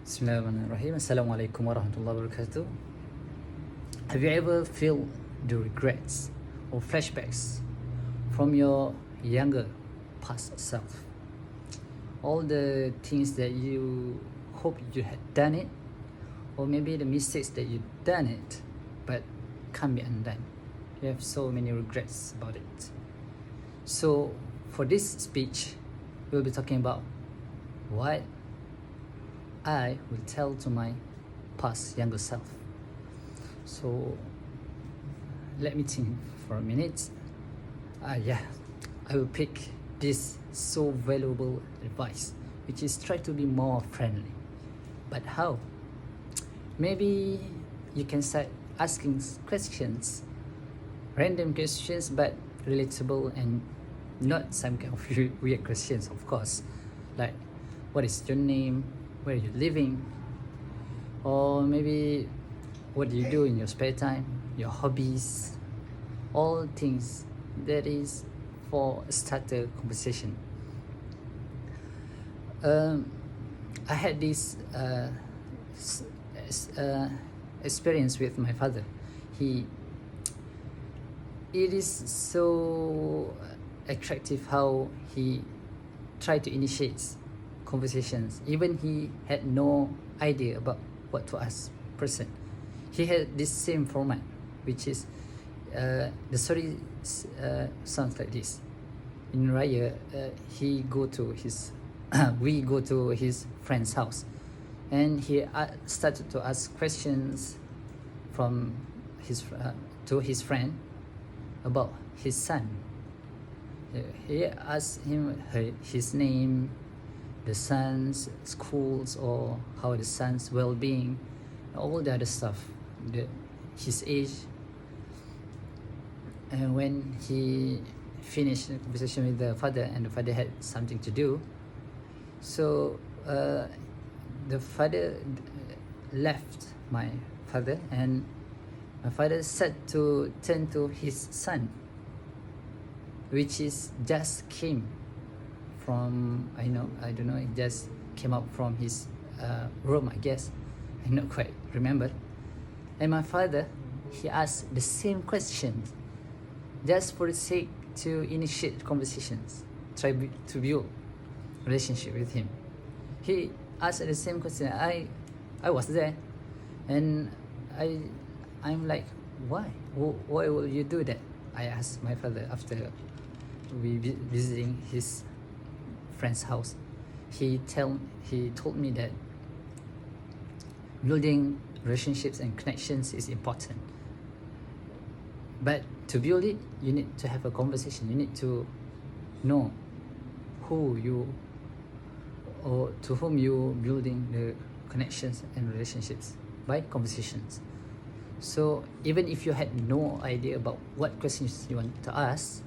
Bismillahirrahmanirrahim. Assalamualaikum warahmatullahi wabarakatuh. Have you ever felt the regrets or flashbacks from your younger past self? All the things that you hope you had done it, or maybe the mistakes that you done it, but can't be undone. You have so many regrets about it. So for this speech, we'll be talking about what I will tell to my past younger self. So let me think for a minute. I will pick this so valuable advice, which is try to be more friendly. But how? Maybe you can start asking questions, random questions, but relatable and not some kind of weird questions, of course. Like, what is your name? Where are you living? Or maybe what do you do in your spare time? Your hobbies? All things that is for a starter conversation. I had this experience with my father. It is so attractive how he tried to initiate conversations, even he had no idea about what to ask person. He had this same format, which is the story sounds like this. In Raya, he go to his we go to his friend's house, and he started to ask questions from his to his friend about his son. He asked him his name, the son's schools, or how the son's well-being, all the other stuff, his age. And when he finished the conversation with the father, and the father had something to do, so the father left my father, and my father said to turn to his son, which is just came from, I don't know, it just came out from his room, I guess. I not quite remember. And my father, he asked the same question, just for the sake to initiate conversations, try to build relationship with him. He asked the same question. I was there, and I'm like, why will you do that? I asked my father after we visiting his friend's house. He told me that building relationships and connections is important, but to build it, you need to have a conversation. You need to know who you, or to whom you building the connections and relationships by conversations. So even if you had no idea about what questions you want to ask,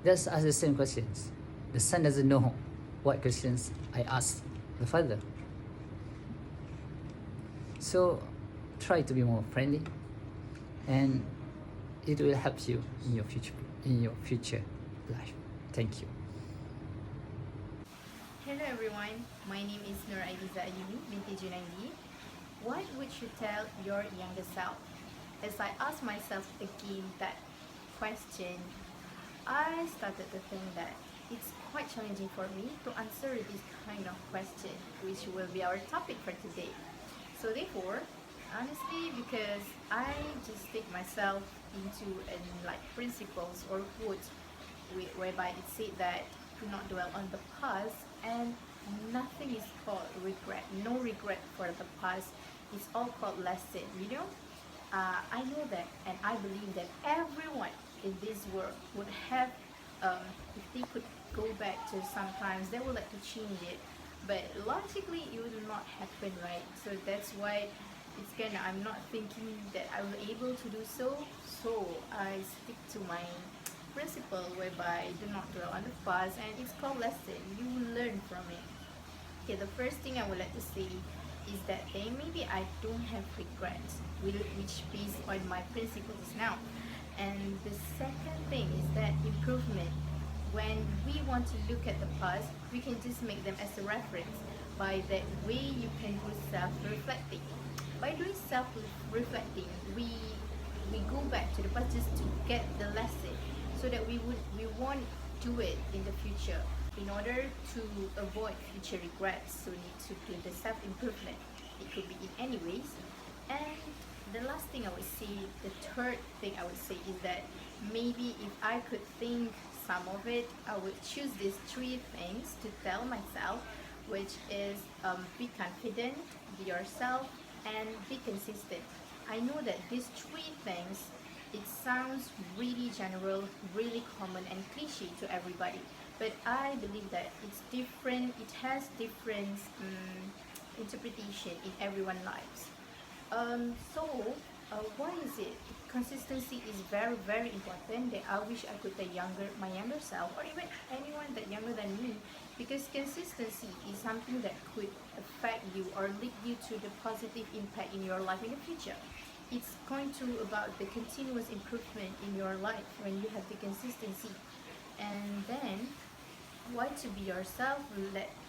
just ask the same questions. The son doesn't know what questions I asked the father. So try to be more friendly, and it will help you in your future life. Thank you. Hello everyone, my name is Nur Aidiza Ayumi binti Junaidi. What would you tell your younger self? As I ask myself again that question, I started to think that it's quite challenging for me to answer this kind of question, which will be our topic for today. So therefore, honestly, because I just take myself into like principles or quotes whereby it said that do not dwell on the past, and nothing is called regret. No regret for the past. It's all called lesson, I know that, and I believe that everyone in this world would have, if they could go back to sometimes, they would like to change it, but logically it will not happen, right? So that's why it's kinda, I'm not thinking that I will able to do so, so I stick to my principle whereby do not dwell on the past, and it's called lesson. You will learn from it. Okay, the first thing I would like to say is that maybe I don't have regrets, which based on my principles now. And the second thing is that improvement. when we want to look at the past, we can just make them as a reference. By that way, you can do self-reflecting. By doing self-reflecting, we go back to the past just to get the lesson, so that we won't do it in the future. In order to avoid future regrets, so we need to do the self-improvement. It could be in any ways. And the last thing I would say, the third thing I would say is that maybe if I could think some of it, I would choose these three things to tell myself, which is be confident, be yourself, and be consistent. I know that these three things, it sounds really general, really common and cliche to everybody, but I believe that it's different, it has different interpretation in everyone's lives. Why is it? Consistency is very, very important that I wish I could tell my younger self, or even anyone that younger than me, because consistency is something that could affect you or lead you to the positive impact in your life in the future. It's going to about the continuous improvement in your life when you have the consistency. And then, why to be yourself?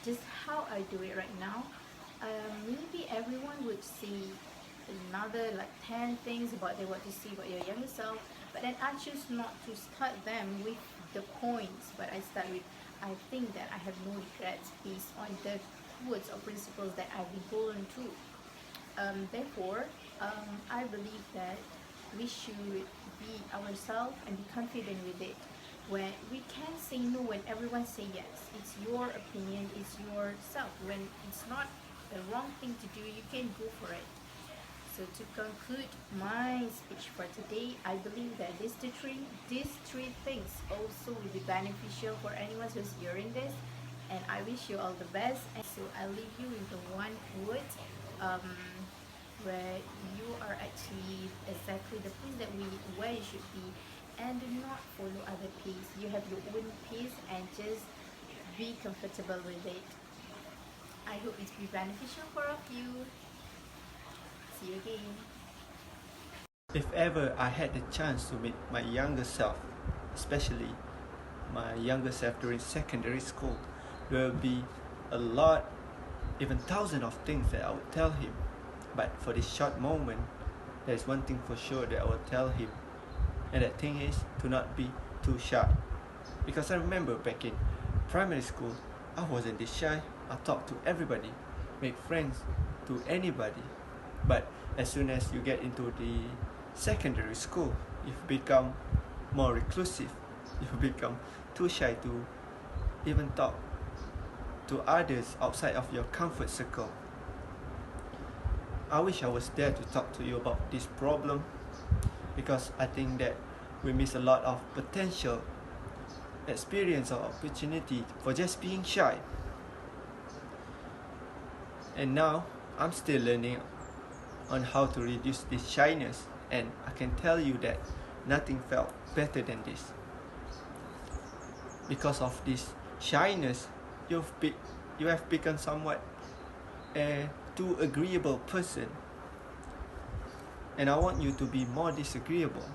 Just how I do it right now. Maybe everyone would see another like 10 things about they want to see about your younger self, but then I choose not to start them with the points, but I start with, I think that I have no regrets based on the quotes or principles that I've been born to. Therefore, I believe that we should be ourselves and be confident with it. When we can say no when everyone say yes, it's your opinion, it's yourself. When it's not the wrong thing to do, you can go for it. So to conclude my speech for today, I believe that these three things also will be beneficial for anyone who's hearing this, and I wish you all the best. And so I'll leave you with the one quote, where you are actually exactly the place where you should be, and do not follow other pace. You have your own pace and just be comfortable with it. I hope it will be beneficial for all of you. See you again. If ever I had the chance to meet my younger self, especially my younger self during secondary school, there will be a lot, even thousands of things that I would tell him. But for this short moment, there's one thing for sure that I will tell him, and that thing is to not be too shy. Because I remember back in primary school, I wasn't this shy. I talked to everybody, make friends to anybody. But as soon as you get into the secondary school, you've become more reclusive. You become too shy to even talk to others outside of your comfort circle. I wish I was there to talk to you about this problem, because I think that we miss a lot of potential experience or opportunity for just being shy. And now I'm still learning on how to reduce this shyness, and I can tell you that nothing felt better than this. Because of this shyness, you have become somewhat a too agreeable person, and I want you to be more disagreeable.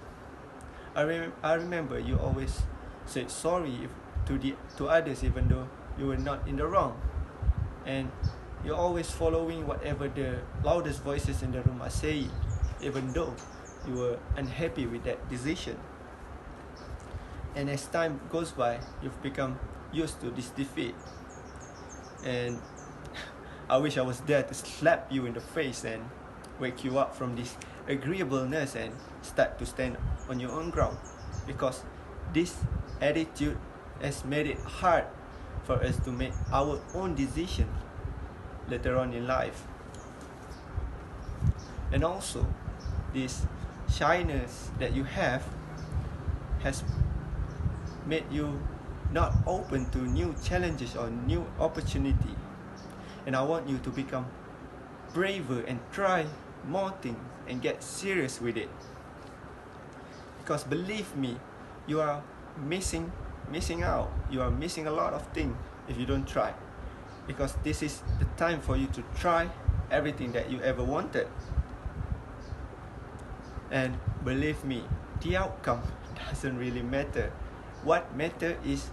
I remember you always said sorry to others even though you were not in the wrong, and you're always following whatever the loudest voices in the room are saying, even though you were unhappy with that decision. And as time goes by, you've become used to this defeat. And I wish I was there to slap you in the face and wake you up from this agreeableness and start to stand on your own ground. Because this attitude has made it hard for us to make our own decisions later on in life. And also, this shyness that you have has made you not open to new challenges or new opportunity. And I want you to become braver and try more things and get serious with it. Because believe me, you are missing out. You are missing a lot of things if you don't try. Because this is the time for you to try everything that you ever wanted. And believe me, the outcome doesn't really matter. What matters is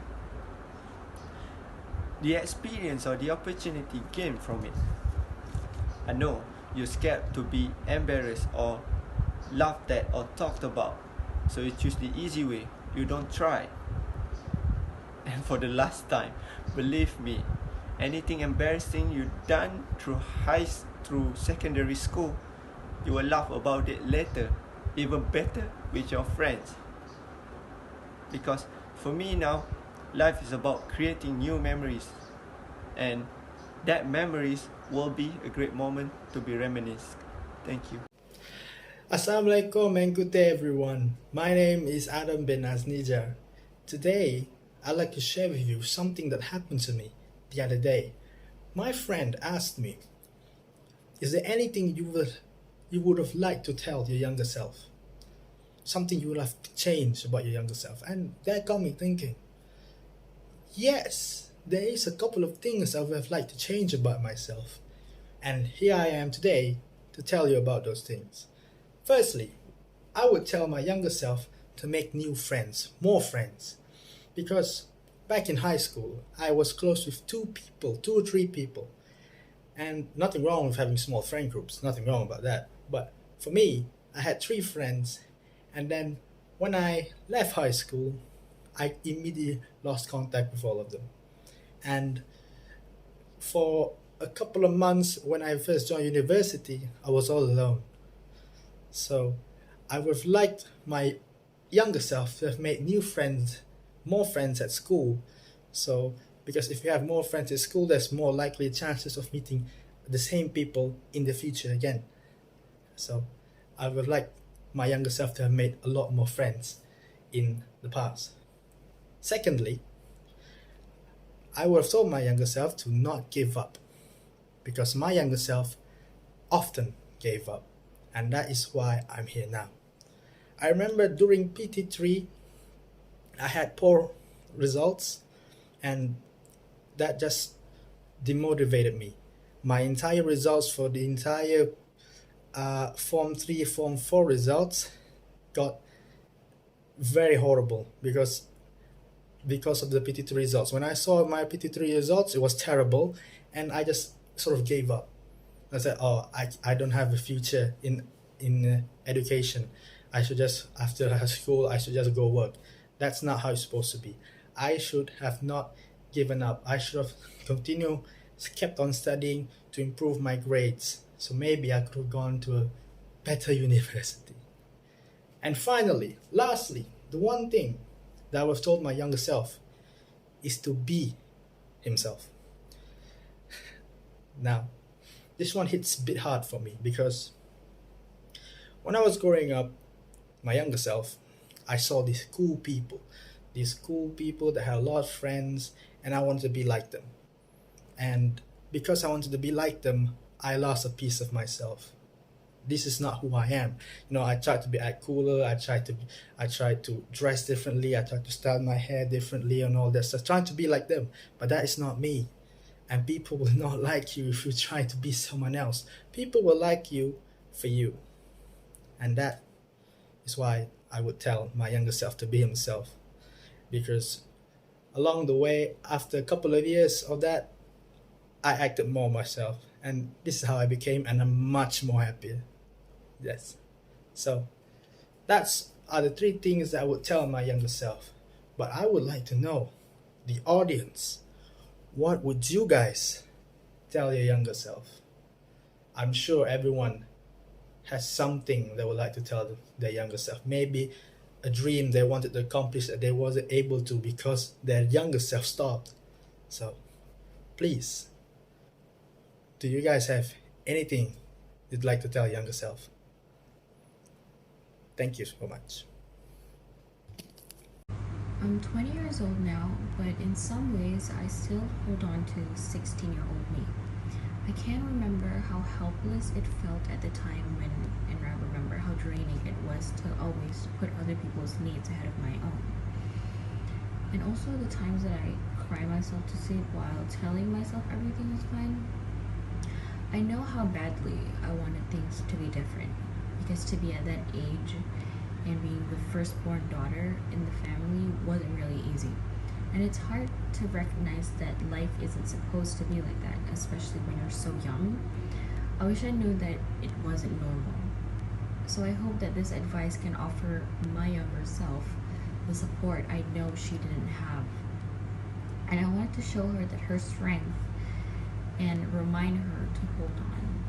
the experience or the opportunity gained from it. I know you're scared to be embarrassed or laughed at or talked about, so you choose the easy way. You don't try. And for the last time, believe me, anything embarrassing you done through secondary school, you will laugh about it later, even better with your friends. Because for me now, life is about creating new memories, and that memories will be a great moment to be reminisced. Thank you. Assalamualaikum and good day everyone. My name is Adam bin Aznija. Today, I'd like to share with you something that happened to me the other day. My friend asked me, is there anything you would have liked to tell your younger self? Something you would have changed about your younger self? And that got me thinking, yes, there is a couple of things I would have liked to change about myself. And here I am today to tell you about those things. Firstly, I would tell my younger self to make new friends, more friends. Because back in high school, I was close with two or three people. And nothing wrong with having small friend groups, nothing wrong about that. But for me, I had 3 friends. And then when I left high school, I immediately lost contact with all of them. And for a couple of months when I first joined university, I was all alone. So I would have liked my younger self to have made new friends, more friends at school. So because if you have more friends at school, there's more likely chances of meeting the same people in the future again. So I would like my younger self to have made a lot more friends in the past. Secondly, I would have told my younger self to not give up, because my younger self often gave up, and that is why I'm here now. I remember during PT3, I had poor results, and that just demotivated me. My entire results for the entire Form 3, Form 4 results got very horrible because of the PT3 results. When I saw my PT3 results, it was terrible, and I just sort of gave up. I said, oh, I don't have a future in education. I should just, after high school, I should just go work. That's not how it's supposed to be. I should have not given up. I should have kept on studying to improve my grades. So maybe I could have gone to a better university. And finally, lastly, the one thing that I would have told my younger self is to be himself. Now, this one hits a bit hard for me because when I was growing up, my younger self, I saw these cool people that had a lot of friends, and I wanted to be like them. And because I wanted to be like them, I lost a piece of myself. This is not who I am. I tried to act cooler. I tried to dress differently. I tried to style my hair differently and all that stuff, trying to be like them. But that is not me. And people will not like you if you try to be someone else. People will like you for you. And that is why I would tell my younger self to be himself. Because along the way, after a couple of years of that, I acted more myself. And this is how I became, and I'm much more happier. Yes. So that's are the 3 things that I would tell my younger self. But I would like to know, the audience, what would you guys tell your younger self? I'm sure everyone has something they would like to tell their younger self. Maybe a dream they wanted to accomplish that they wasn't able to because their younger self stopped. So please, do you guys have anything you'd like to tell younger self? Thank you so much. I'm 20 years old now, but in some ways I still hold on to 16-year-old me. I can't remember how helpless it felt at the time and I remember how draining it was to always put other people's needs ahead of my own. And also the times that I cry myself to sleep while telling myself everything is fine. I know how badly I wanted things to be different, because to be at that age and being the firstborn daughter in the family wasn't really easy. And it's hard to recognize that life isn't supposed to be like that, especially when you're so young. I wish I knew that it wasn't normal. So I hope that this advice can offer my younger self the support I know she didn't have. And I wanted to show her that her strength and remind her to hold on.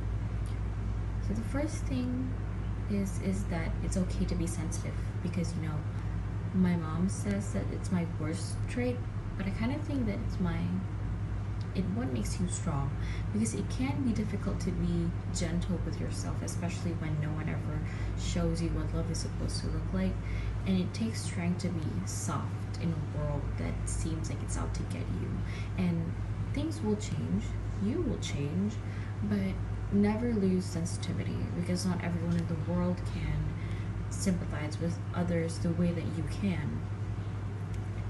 So the first thing is that it's okay to be sensitive, because my mom says that it's my worst trait, but I kind of think that it's what makes you strong, because it can be difficult to be gentle with yourself, especially when no one ever shows you what love is supposed to look like. And it takes strength to be soft in a world that seems like it's out to get you. And things will change, you will change, but never lose sensitivity, because not everyone in the world can sympathize with others the way that you can.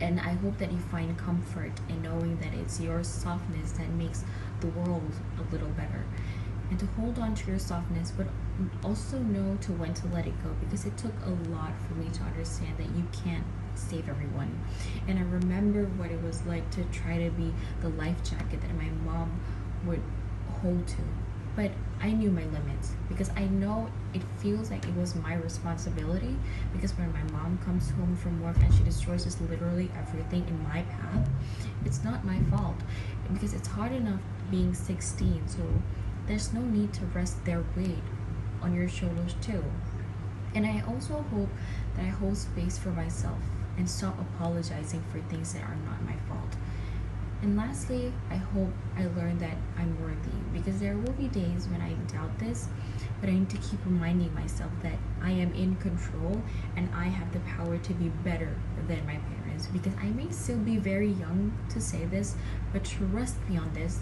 And I hope that you find comfort in knowing that it's your softness that makes the world a little better. And to hold on to your softness, but also know to when to let it go, because it took a lot for me to understand that you can't save everyone. And I remember what it was like to try to be the life jacket that my mom would hold to. But I knew my limits, because I know it feels like it was my responsibility, because when my mom comes home from work and she destroys just literally everything in my path, it's not my fault, because it's hard enough being 16, so there's no need to rest their weight on your shoulders too. And I also hope that I hold space for myself and stop apologizing for things that are not my fault. And lastly, I hope I learned that I'm worthy, because there will be days when I doubt this, but I need to keep reminding myself that I am in control and I have the power to be better than my parents, because I may still be very young to say this, but trust me on this,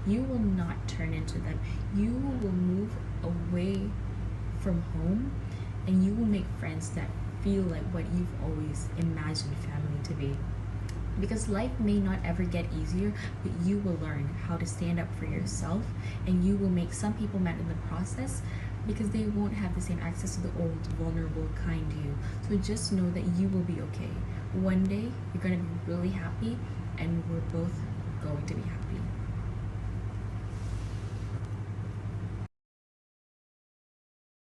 you will not turn into them. You will move away from home and you will make friends that feel like what you've always imagined family to be. Because life may not ever get easier, but you will learn how to stand up for yourself, and you will make some people mad in the process, because they won't have the same access to the old, vulnerable, kind you. So just know that you will be okay. One day, you're going to be really happy, and we're both going to be happy.